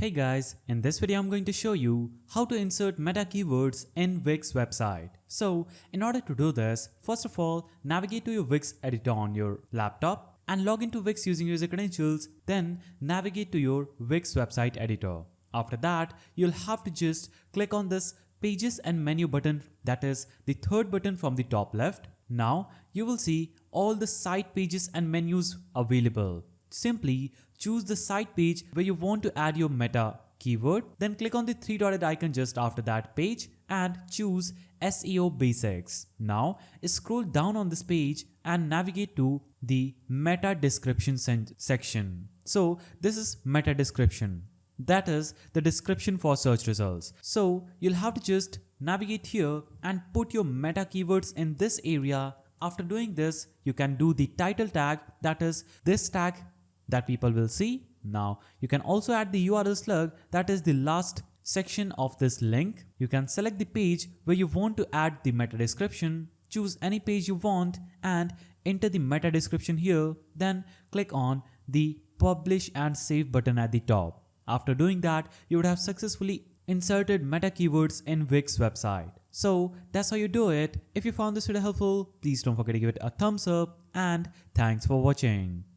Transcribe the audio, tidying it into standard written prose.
Hey guys, in this video I'm going to show you how to insert meta keywords in Wix website. So in order to do this, first of all, navigate to your Wix editor on your laptop and log into Wix using user credentials, then navigate to your Wix website editor. After that, you'll have to just click on this pages and menu button, that is the third button from the top left. Now you will see all the site pages and menus available. Simply choose the site page where you want to add your meta keyword, then click on the three-dotted icon just after that page and choose SEO Basics. Now scroll down on this page and navigate to the meta description section. So this is meta description. That is the description for search results. So you'll have to just navigate here and put your meta keywords in this area. After doing this, you can do the title tag, that is this tag that people will see. Now you can also add the URL slug, that is the last section of this link. You can select the page where you want to add the meta description, choose any page you want and enter the meta description here, then click on the publish and save button at the top. After doing that, you would have successfully inserted meta keywords in Wix website. So that's how you do it. If you found this video helpful, please don't forget to give it a thumbs up and thanks for watching.